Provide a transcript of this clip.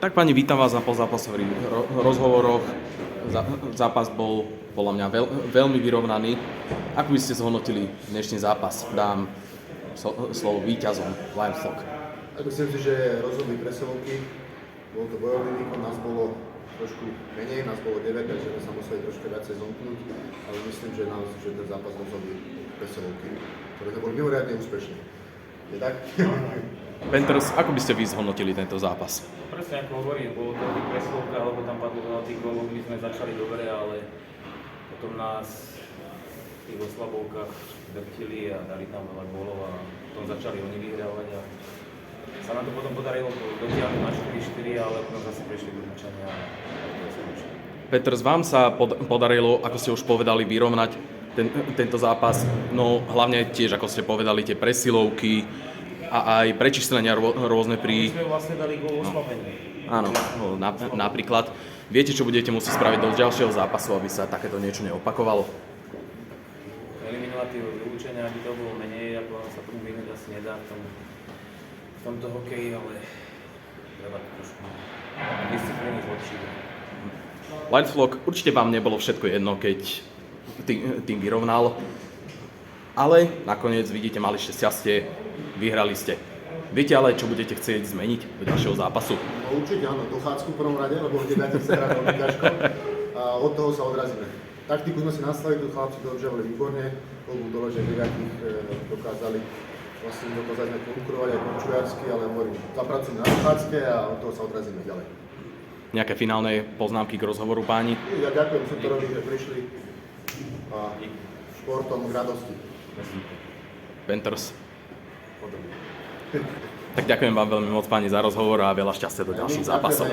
Tak pani, vítam vás na pozápasových rozhovoroch. Zápas bol podľa mňa veľmi vyrovnaný. Ako by ste zhodnotili dnešný zápas? Dám slovo víťazom Lions Flock. Tak myslím si, že rozhodli presilovky. Bol to bojový výkon, nás bolo trošku menej, nás bolo 9, takže sme sa museli trošku viacej zomknúť, ale myslím, že ten zápas rozhodli presilovky, ktoré to boli mimoriadne úspešné. Je tak? Panthers, ako by ste vy zhodnotili tento zápas? Presne ako hovorím, bolo to presilovka, alebo tam padlo veľa tých gólov, my sme začali dobre, ale potom nás v tých oslabovkách drtili a dali tam veľa gólov a potom začali oni vyhrávať a sa nám to potom podarilo dotiahnuť na 4-4, ale potom zase prešli do mlčania a to je skončilo. Panthers, vám sa podarilo, ako ste už povedali, vyrovnať tento zápas, no hlavne tiež, ako ste povedali, tie presilovky a aj prečíslenia rôzne pri... My sme vlastne dali gól oslabení. Áno, napríklad. Viete, čo budete musieť spraviť do ďalšieho zápasu, aby sa takéto niečo neopakovalo? Eliminovať tie vylúčenia, aby to bolo menej, ako sa tomu vyhnúť asi nedá v tomto hokeji, ale treba to trošku disciplíny zlepšiť. Lions Flock, určite vám nebolo všetko jedno, keď tým vyrovnal, ale nakoniec vidíte, mali ste šťastie, vyhrali ste. Viete ale, čo budete chcieť zmeniť do ďalšieho zápasu? No určite áno, dochádzku v prvom rade, lebo v 9 sa hrá veľmi ťažko a od toho sa odrazíme. Taktiku sme si nastavili, tu chlapci dodržiavali výborne, klobúk dole, že 9 dokázali vlastne sme konkurovať aj končujársky, ale hovorím, zapracujeme na dochádzke a od toho sa odrazíme ďalej. Nejaké finálne poznámky k rozhovoru, páni? Ja ďakujem Sutorovi, že prišli a športom k radosti. Panthers. Tak ďakujem vám veľmi moc, páni, za rozhovor a veľa šťastia do ďalších zápasov.